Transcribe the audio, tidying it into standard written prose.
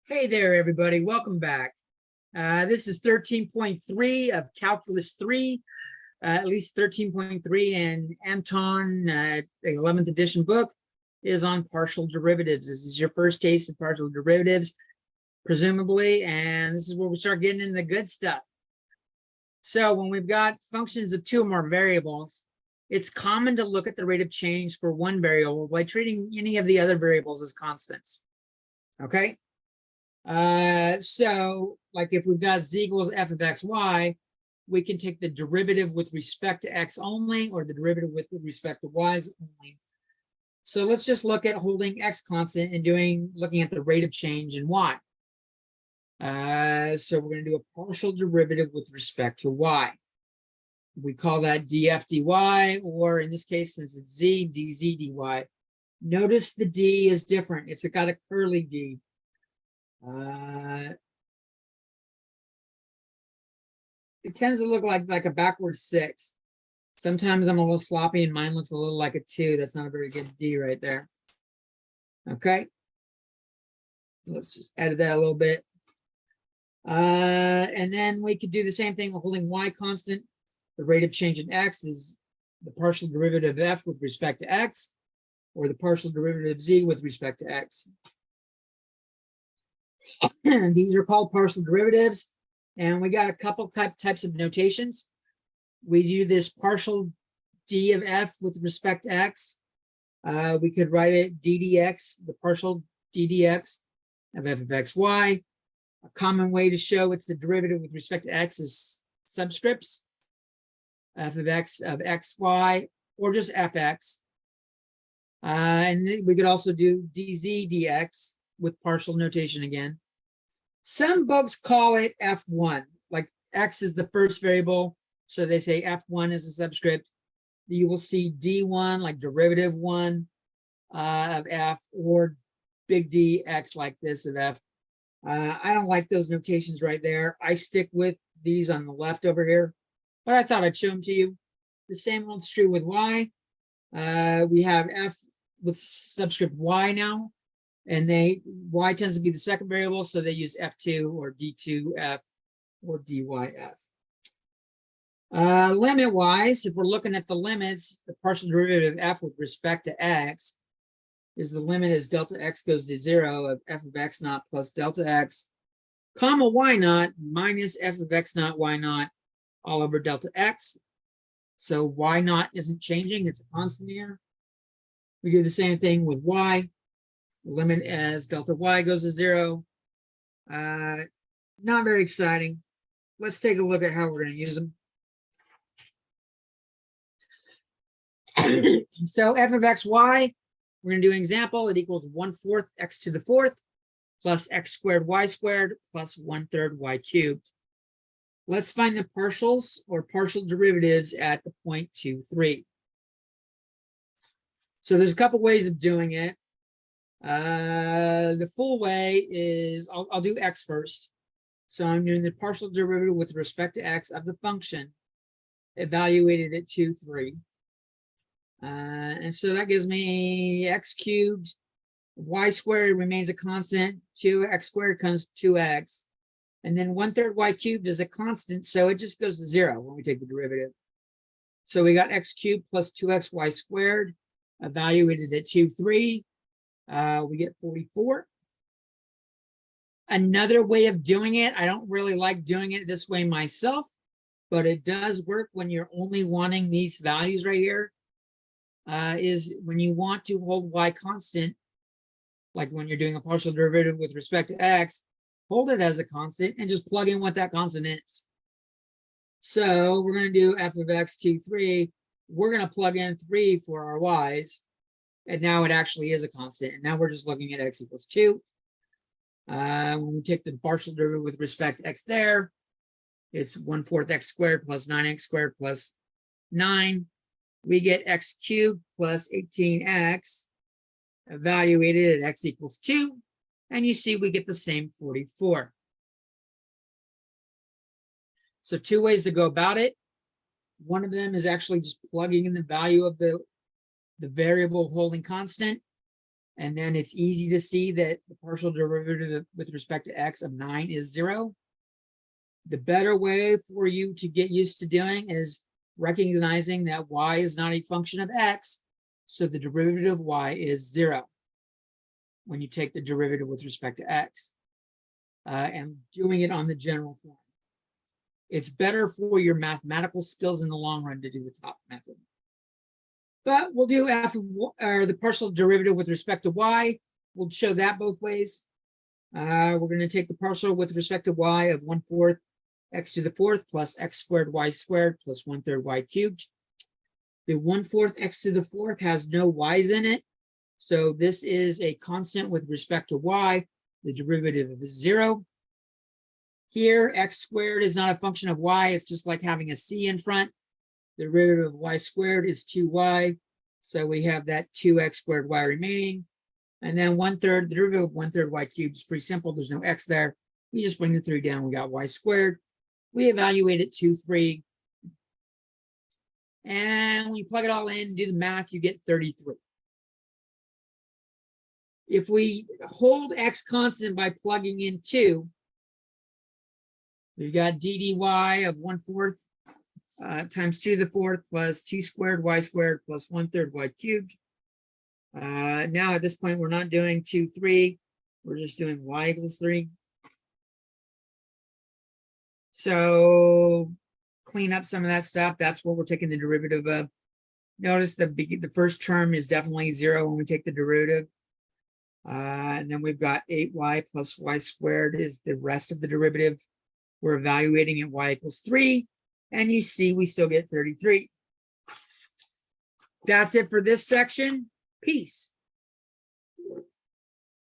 Hey there, everybody. Welcome back. This is 13.3 of Calculus 3, at least 13.3, and Anton, the 11th edition book, is on partial derivatives. This is your first taste of partial derivatives, presumably, and this is where we start getting into the good stuff. So when we've got functions of two or more variables, it's common to look at the rate of change for one variable by treating any of the other variables as constants. Okay? So like if we've got z equals f of xy, we can take the derivative with respect to x only, or the derivative with respect to y only. So let's just look at holding x constant and looking at the rate of change in y. So we're going to do a partial derivative with respect to y. We call that df dy, or in this case, since it's z, dz dy. Notice the d is different. It's got a curly d. It tends to look like a backwards 6. Sometimes I'm a little sloppy and mine looks a little like a 2. That's not a very good D right there. Okay. Let's just edit that a little bit. And then we could do the same thing with holding y constant. The rate of change in x is the partial derivative of f with respect to x, or the partial derivative of z with respect to x. These are called partial derivatives, and we got a couple types of notations. We do this partial d of f with respect to x. We could write it ddx, the partial ddx of f of xy. A common way to show it's the derivative with respect to x is subscripts, f of x of xy, or just fx. And we could also do dz dx with partial notation again. Some books call it f1, like x is the first variable, so they say f1 is a subscript. You will see d1, like derivative 1 of f, or big dx like this of f. I don't like those notations right there. I stick with these on the left over here, but I thought I'd show them to you. The same holds true with y. We have f with subscript y now, and y tends to be the second variable, so they use f2 or d2f or dyf. Limit wise, if we're looking at the limits, the partial derivative of f with respect to x is the limit as delta x goes to 0 of f of x naught plus delta x comma y naught minus f of x naught y naught all over delta x. So y naught isn't changing, it's a constant here. We do the same thing with y. The limit as delta y goes to 0. Not very exciting. Let's take a look at how we're going to use them. So f of xy, we're going to do an example. It equals 1/4 x to the 4th plus x squared y squared plus 1/3 y cubed. Let's find the partials or partial derivatives at the point 2, 3. So there's a couple ways of doing it. The full way is, I'll do x first. So I'm doing the partial derivative with respect to x of the function evaluated at 2, 3. And so that gives me x cubed, y squared remains a constant, 2x squared comes 2x, and then 1/3 y cubed is a constant, so it just goes to 0 when we take the derivative. So we got x cubed plus 2xy squared evaluated at 2, 3. We get 44. Another way of doing it, I don't really like doing it this way myself, but it does work when you're only wanting these values right here, is when you want to hold y constant, like when you're doing a partial derivative with respect to x, hold it as a constant and just plug in what that constant is. So we're going to do f of x 2, 3. We're going to plug in 3 for our y's. And now it actually is a constant. And now we're just looking at x equals 2. When we take the partial derivative with respect to x there, it's 1/4 x squared plus 9x squared plus 9. We get x cubed plus 18x evaluated at x equals 2. And you see we get the same 44. So two ways to go about it. One of them is actually just plugging in the value of the variable holding constant. And then it's easy to see that the partial derivative with respect to x of 9 is 0. The better way for you to get used to doing is recognizing that y is not a function of x, so the derivative of y is 0 when you take the derivative with respect to x, and doing it on the general form. It's better for your mathematical skills in the long run to do the top method. But we'll do f of, or the partial derivative with respect to y. We'll show that both ways. We're going to take the partial with respect to y of 1/4 x to the 4th plus x squared y squared plus 1/3 y cubed. The 1/4 x to the 4th has no y's in it, so this is a constant with respect to y. The derivative is 0. Here, x squared is not a function of y. It's just like having a c in front. The derivative of y squared is 2y. So we have that 2x squared y remaining. And then 1/3, the derivative of 1/3 y cubed is pretty simple. There's no x there. We just bring the 3 down. We got y squared. We evaluate it 2, 3. And when you plug it all in, do the math, you get 33. If we hold x constant by plugging in 2, we've got d dy of 1/4 times 2 to the 4th plus 2 squared y squared plus 1/3 y cubed. Now at this point, we're not doing 2, 3. We're just doing y equals 3. So clean up some of that stuff. That's what we're taking the derivative of. Notice the first term is definitely 0 when we take the derivative. And then we've got 8y plus y squared is the rest of the derivative. We're evaluating at y equals 3. And you see we still get 33. That's it for this section. Peace.